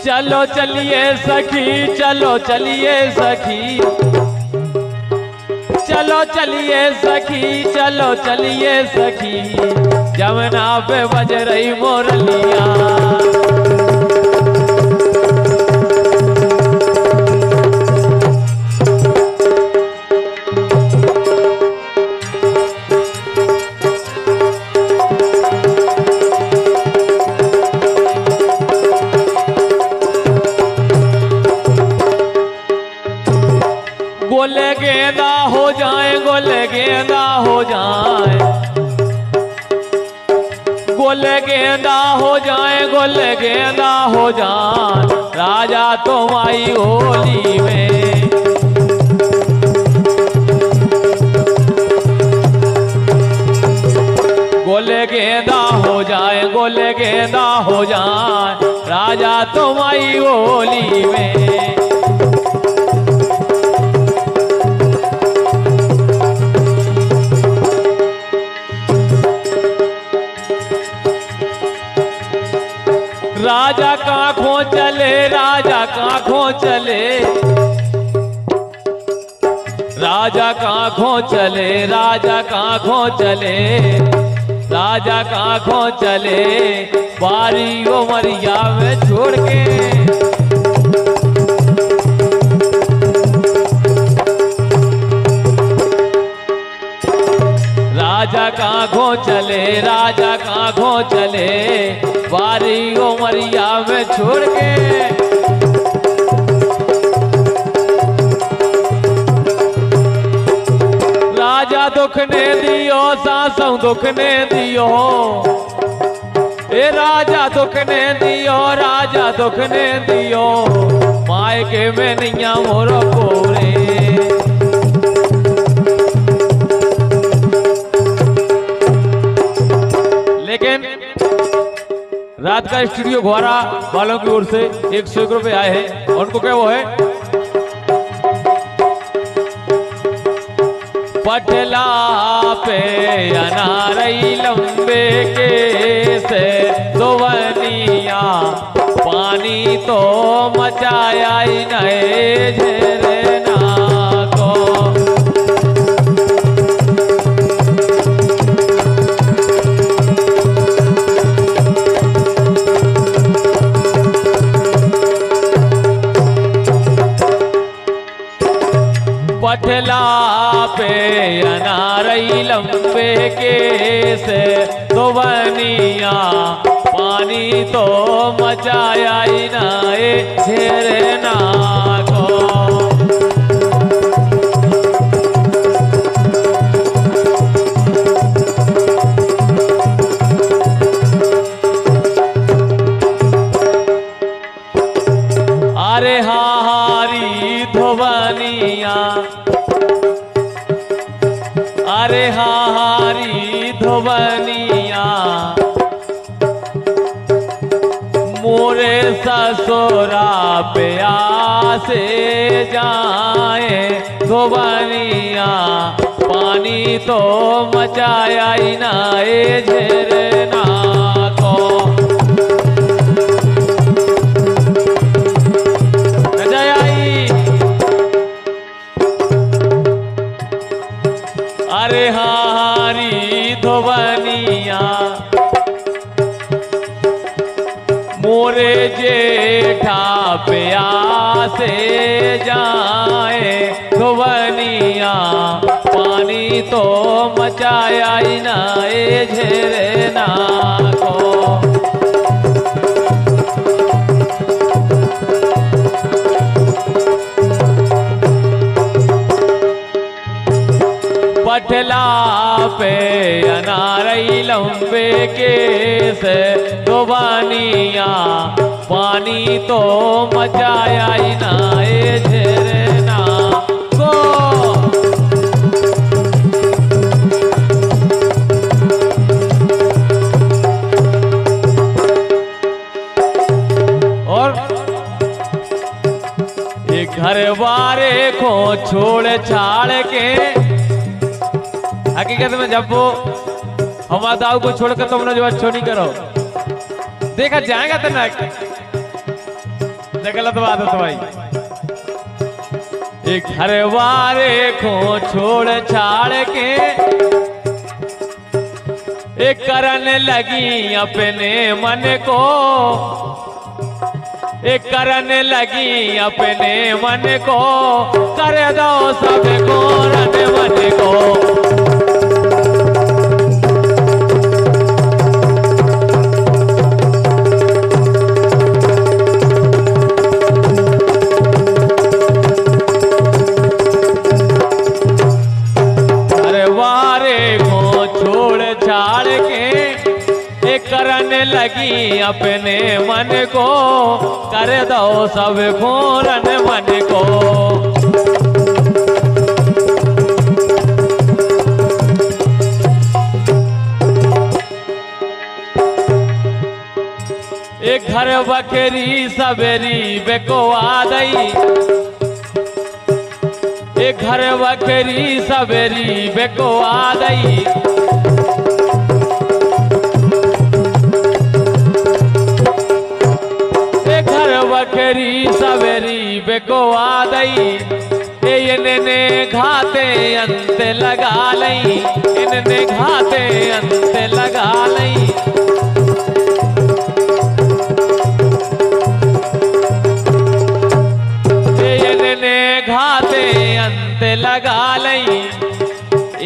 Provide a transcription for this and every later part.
चलो चलिए सखी, चलो चलिए सखी, चलो चलिए सखी, चलो चलिए सखी, जमुना पे बज रही मोरलिया। गोले गेंदा हो जाए, गोले गेंदा हो जाए, गोले गेंदा हो जाए, गोले गेंदा हो जाए, राजा तुम आई होली में। गोले गेंदा हो जाए, गोले गेंदा हो जाए, राजा तुम आई होली में। राजा काखों चले, राजा काखों चले, राजा काखों चले, राजा काखों चले, राजा काखों चले, बारी उमरिया में छोड़ के। राजा काखों चले, राजा काखों चले, बारी उमरिया में छोड़ के। राजा दुख ने दियो, सासों दुख ने दियो, ए राजा दुख ने दियो, राजा दुख ने दियो, मायके में नैया मोरो कोरे। लेकिन रात का स्टूडियो घोरा वालों की ओर से 101 रुपए आए हैं, और उनको क्या वो है, पटला पे अनारई लंबे के से दोवनिया, पानी तो मचाया ही नए झरना को। पटला पे अनारई लंबे के से दोवनिया, पानी तो मचाया ही नाए झरना को। अरे हारी धोवनिया, अरे हारी धोवनिया, मोरे ससुरा पे आसे जाए धोवनिया, पानी तो मचाया ही नाए झरना को। अरे हारी धोवनिया, मोरे जेठा पे आसे जाए धोवनिया, पानी तो मचाया ही नाए झरना को। पटला पे अनारई लंबे के से दोवनिया, पानी तो मचाया ही नाए झरना को। और एक घर वारे को छोड़ छाड़ के, हकीकत में जब वो हमारा दाऊ को छोड़कर तुमने जो अच्छो नहीं करो, देखा जाएगा तो ना गलत बात है तो भाई। एक घर वाले को छोड़ छाड़ के एक करने लगी अपने मन को, एक करने लगी अपने मन को, कर दो सबको रन मन को। करने लगी अपने मन को, कर दो सब रन मन को। एक घर बकरी सवेरी बेको आ गई, एक घर बकरी सवेरी बेको आ गई। बकरी सवेरी बेको आ गई, इनने घाते अंत लगा लई, इनने घाते अंत लगा लई। इनने घाते अंत लगा लई।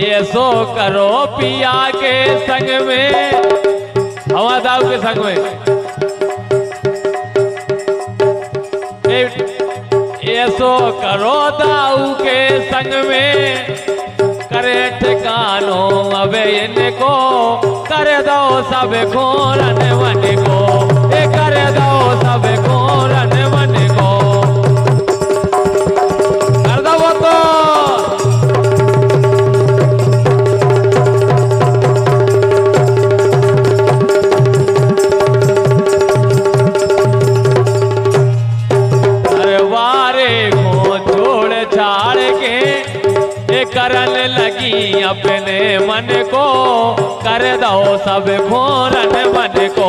ये सो करो पिया के संग में, हवा दाऊ के संग में। ऐसो करो दाऊ के संग में, करे ठिकानो अब इनको, कर दो सब रन मन को, कर दो सब रन मन को। कर दो वो तो करन लगी अपने मन को, कर दो सब रन मन को।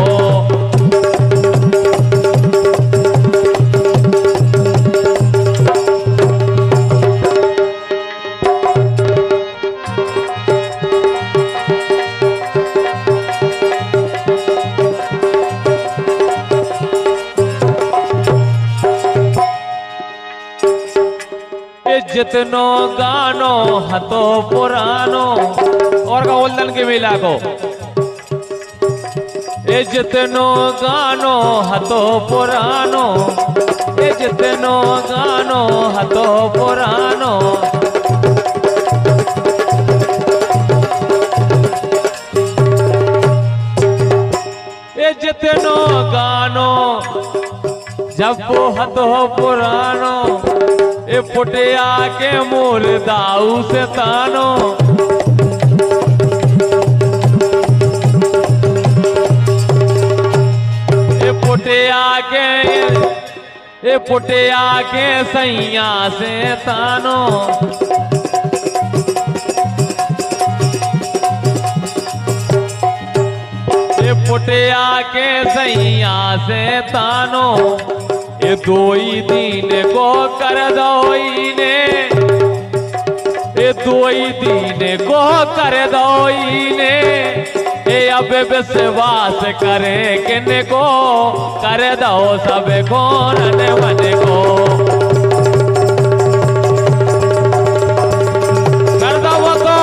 जितनो गानो हतो पुरानो, और का बोलतन के मिला को। ए जितनो गानो हतो पुरानो, ए जितनो गानो हतो पुरानो। ए जितनो गानो जब वो हतो पुरानो, ए पुटिया के मूल दाऊ से तानो। ए पुटिया के सैया से तानो। ए पुटिया के सैया से तानो। ये दोई दिन को कर दोईने, ये दोई दिन को कर दोईने। ये अब विश्वास करे किन को, कर दो सब रन मन को। कर दो वो तो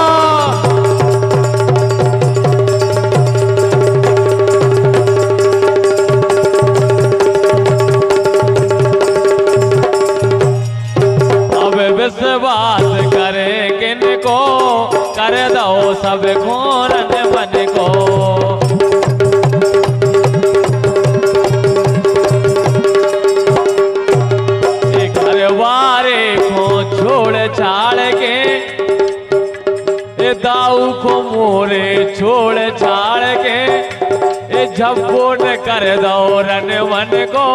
विश्वास करे किन को, कर दो सब रन मन को। घर वाले को छोड़ छाड़ के, दाऊ को मोरे छोड़ छाड़ के, झप्पोट कर दो रन मन को।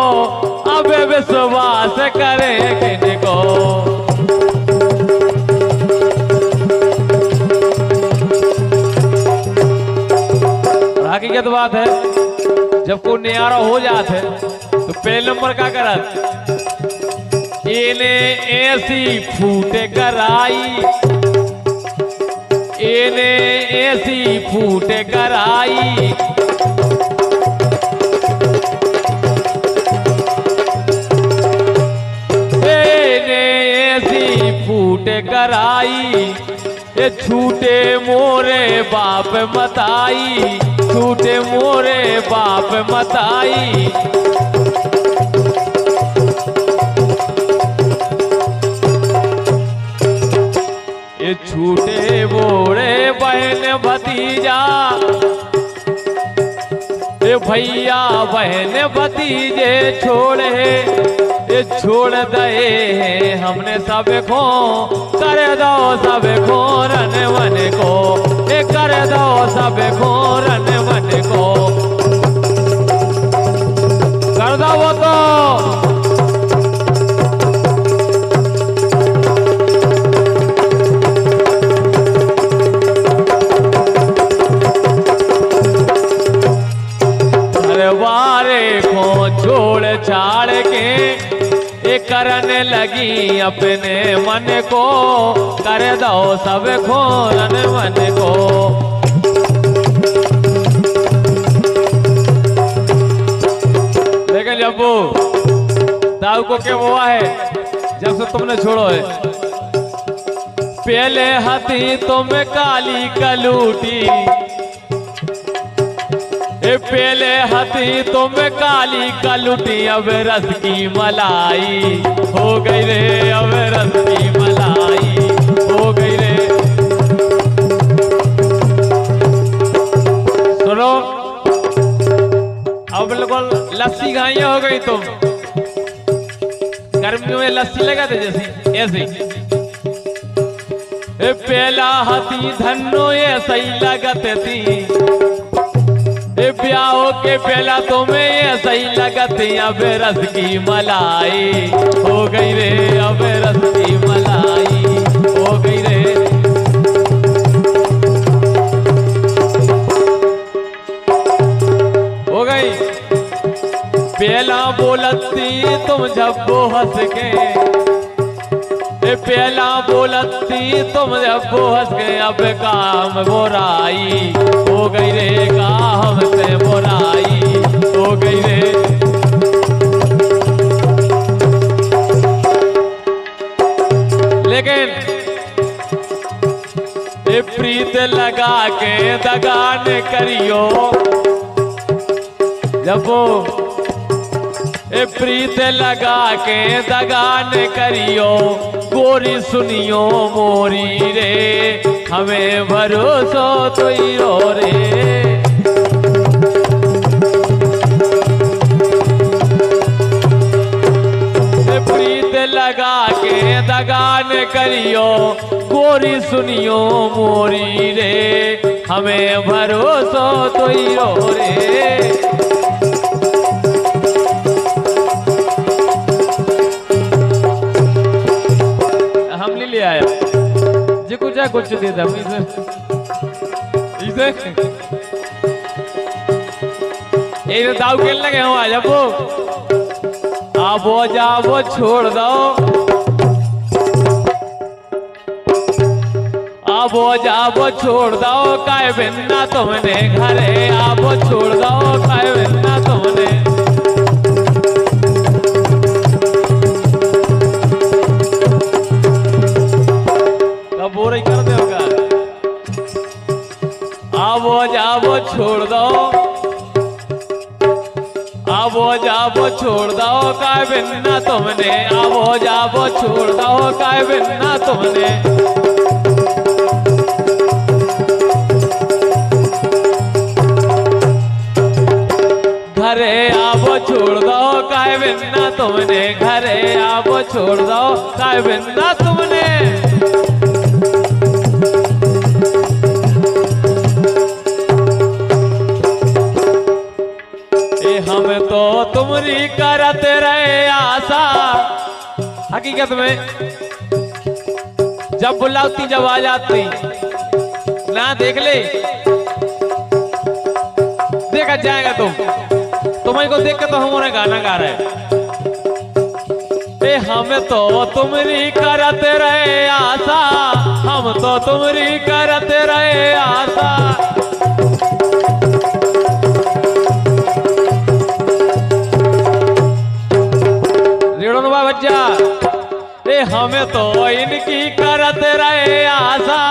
अब विश्वास करे किन को। हकीकत बात है, जब कोई नियारा हो जाते तो पहले नंबर क्या करत, इने ऐसी फूट कराई, इने ऐसी फूट कराई, इने ऐसी फूट कराई, ये छूटे मोरे बाप मताई, छूटे मोरे बाप मताई। ये छूटे मोरे बहन भतीजा, ये भैया बहन भतीजे छोड़े, ये छोड़ दे हमने सब को, कर दो सब को रन वन को, ये कर दो सब को रन वन को, कर दो वो तो। वारे को छोड़ छाड़ के ये करने लगी अपने मन को, कर दो सब खोरन मन को। लेकिन जब वो दाऊ को क्या हुआ है जब से तुमने छोड़ो है, पहले हथी तुम काली कलूटी, पहले हथी तुम काली कलुटी, अब रस की मलाई हो गई रे, अब रस की मलाई हो गई रे। सुनो अब बिल्कुल लस्सी गाइया हो गई तुम, गर्मियों में लस्सी लगाते जैसी ऐसी। पहला हथी धन्नो ऐसा ही लगते थी, ब्याह के पहला तुम्हें ये सही लगती, अब रस की मलाई हो गई रे, अब रस की मलाई हो गई रे। हो गई पहला बोलती तुम जब वो हंस के, पहला बोलती तुम जब वो हंस के, अब काम बुराई हो गई रे, काम से बुराई हो गई रे। लेकिन ये प्रीत लगा के दगान करियो, जब वो प्रीत लगा के दगान करियो, गोरी सुनियो मोरी रे, हमें भरोसा तो ही रो रे। प्रीत लगा के दगान करियो, गोरी सुनियो मोरी रे, हमें भरोसा तो ही रो रे। आया जी कुछ है कुछ दे दे इसे ये दाव खेल लगे हम आज अब वो जाओ छोड़ दो, अब वो जाओ छोड़ दो, काय बिन्ना तुमने घरे, आप छोड़ दो काय बिन्ना तुमने। बोर ही कर दे होगा, आवो जावो छोड़ दो, आवो जावो छोड़ दो काय बिन्ना तुमने, आवो जावो छोड़ दो काय बिन्ना तुमने। घरे आवो छोड़ दो काय बिन्ना तुमने, घरे आवो छोड़ दो काय बिन्ना तुमने। हम तो तुमरी करते रहे आशा, हकीकत में जब बुलाती जब आ जाती ना देख ले, देखा जाएगा तुम्हें को देख के तो हमारे गाना गा रहे ए हम तो तुमरी करत रहे आशा, हम तो तुमरी करत रहे आशा। रेणुबा बच्चा ए हमें तो इनकी करत रहे आशा,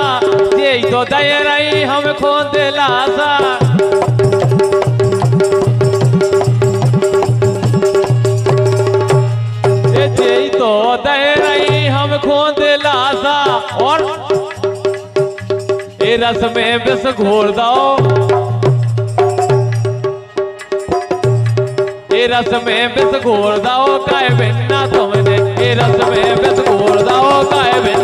यही तो दे रही हम खोद लाशा। यही तो दे रही हम खोद लाशा। और ए रस में विष घोर दो, ए रस में विष घोर दो काहे बिना तुमने, ए रस में विष घोर दो काहे बिना।